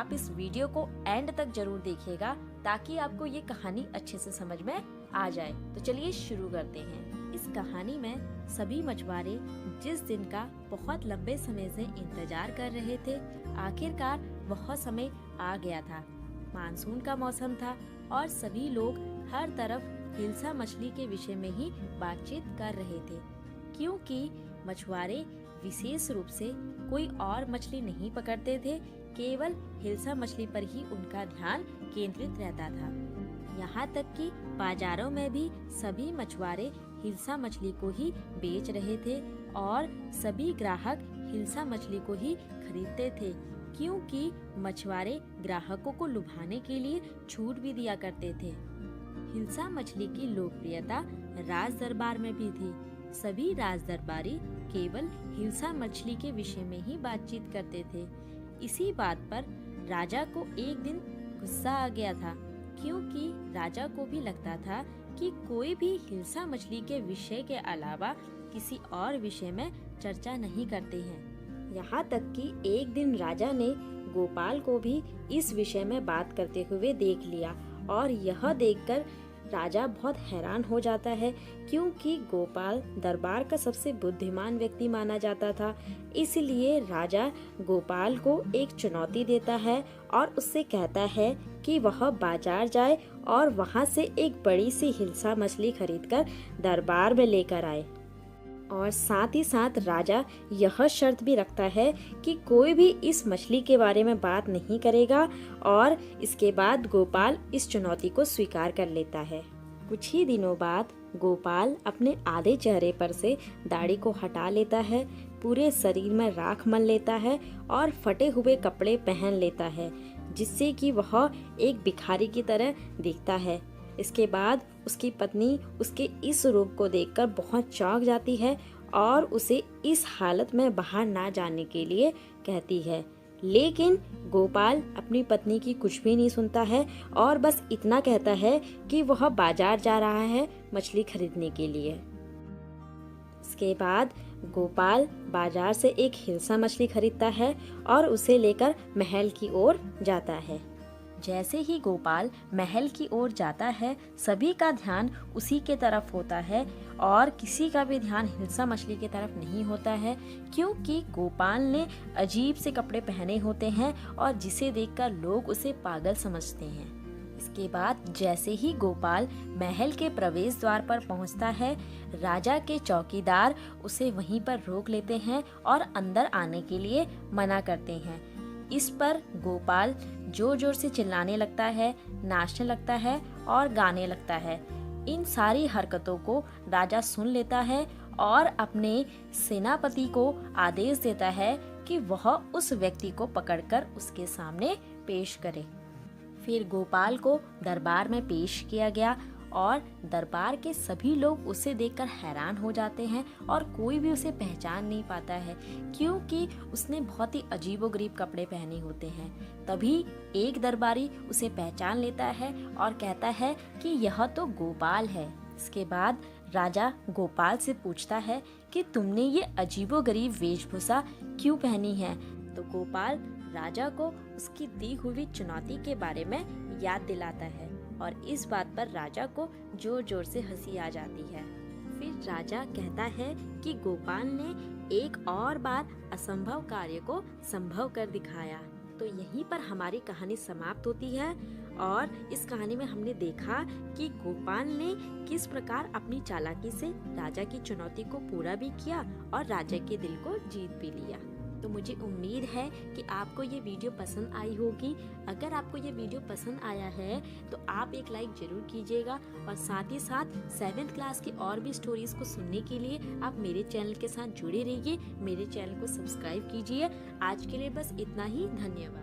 आप इस वीडियो को एंड तक जरूर देखिएगा ताकि आपको ये कहानी अच्छे से समझ में आ जाए। तो चलिए शुरू करते हैं। इस कहानी में सभी मछुआरे जिस दिन का बहुत लंबे समय से इंतजार कर रहे थे, आखिरकार वह समय आ गया था। मानसून का मौसम था और सभी लोग हर तरफ हिल्सा मछली के विषय में ही बातचीत कर रहे थे, क्योंकि मछुआरे विशेष रूप से कोई और मछली नहीं पकड़ते थे, केवल हिल्सा मछली पर ही उनका ध्यान केंद्रित रहता था। यहाँ तक कि बाजारों में भी सभी मछुआरे हिल्सा मछली को ही बेच रहे थे और सभी ग्राहक हिल्सा मछली को ही खरीदते थे, क्योंकि मछुआरे ग्राहकों को लुभाने के लिए छूट भी दिया करते थे। हिल्सा मछली की लोकप्रियता राज दरबार में भी थी। सभी राज दरबारी केवल हिल्सा मछली के विषय में ही बातचीत करते थे। इसी बात पर राजा को एक दिन गुस्सा आ गया था, क्योंकि राजा को भी लगता था कि कोई भी हिल्सा मछली के विषय के अलावा किसी और विषय में चर्चा नहीं करते हैं। यहाँ तक कि एक दिन राजा ने गोपाल को भी इस विषय में बात करते हुए देख लिया और यह देखकर राजा बहुत हैरान हो जाता है, क्योंकि गोपाल दरबार का सबसे बुद्धिमान व्यक्ति माना जाता था। इसलिए राजा गोपाल को एक चुनौती देता है और उससे कहता है कि वह बाजार जाए और वहां से एक बड़ी सी हिल्सा मछली खरीदकर दरबार में लेकर आए। और साथ ही साथ राजा यह शर्त भी रखता है कि कोई भी इस मछली के बारे में बात नहीं करेगा, और इसके बाद गोपाल इस चुनौती को स्वीकार कर लेता है। कुछ ही दिनों बाद गोपाल अपने आधे चेहरे पर से दाढ़ी को हटा लेता है, पूरे शरीर में राख मल लेता है और फटे हुए कपड़े पहन लेता है, जिससे कि वह एक भिखारी की तरह दिखता है। इसके बाद उसकी पत्नी उसके इस रूप को देखकर बहुत चौंक जाती है और उसे इस हालत में बाहर ना जाने के लिए कहती है। लेकिन गोपाल अपनी पत्नी की कुछ भी नहीं सुनता है और बस इतना कहता है कि वह बाजार जा रहा है मछली खरीदने के लिए। इसके बाद गोपाल बाजार से एक हिल्सा मछली खरीदता है और उसे लेकर महल की ओर जाता है। जैसे ही गोपाल महल की ओर जाता है, सभी का ध्यान उसी के तरफ होता है और किसी का भी ध्यान हिल्सा मछली की तरफ नहीं होता है, क्योंकि गोपाल ने अजीब से कपड़े पहने होते हैं और जिसे देखकर लोग उसे पागल समझते हैं। इसके बाद जैसे ही गोपाल महल के प्रवेश द्वार पर पहुंचता है, राजा के चौकीदार उसे वहीं पर रोक लेते हैं और अंदर आने के लिए मना करते हैं। इस पर गोपाल जोर जोर से चिल्लाने लगता है, नाचने लगता है और गाने लगता है। इन सारी हरकतों को राजा सुन लेता है और अपने सेनापति को आदेश देता है कि वह उस व्यक्ति को पकड़कर उसके सामने पेश करे। फिर गोपाल को दरबार में पेश किया गया और दरबार के सभी लोग उसे देखकर हैरान हो जाते हैं और कोई भी उसे पहचान नहीं पाता है, क्योंकि उसने बहुत ही अजीबोगरीब कपड़े पहने होते हैं। तभी एक दरबारी उसे पहचान लेता है और कहता है कि यह तो गोपाल है। इसके बाद राजा गोपाल से पूछता है कि तुमने ये अजीबोगरीब वेशभूषा क्यों पहनी है। तो गोपाल राजा को उसकी दी हुई चुनौती के बारे में याद दिलाता है और इस बात पर राजा को जोर जोर से हंसी आ जाती है। फिर राजा कहता है कि गोपाल ने एक और बार असंभव कार्य को संभव कर दिखाया। तो यहीं पर हमारी कहानी समाप्त होती है और इस कहानी में हमने देखा कि गोपाल ने किस प्रकार अपनी चालाकी से राजा की चुनौती को पूरा भी किया और राजा के दिल को जीत भी लिया। तो मुझे उम्मीद है कि आपको ये वीडियो पसंद आई होगी। अगर आपको ये वीडियो पसंद आया है तो आप एक लाइक जरूर कीजिएगा और साथ ही साथ 7th क्लास की और भी स्टोरीज को सुनने के लिए आप मेरे चैनल के साथ जुड़े रहिए। मेरे चैनल को सब्सक्राइब कीजिए। आज के लिए बस इतना ही। धन्यवाद।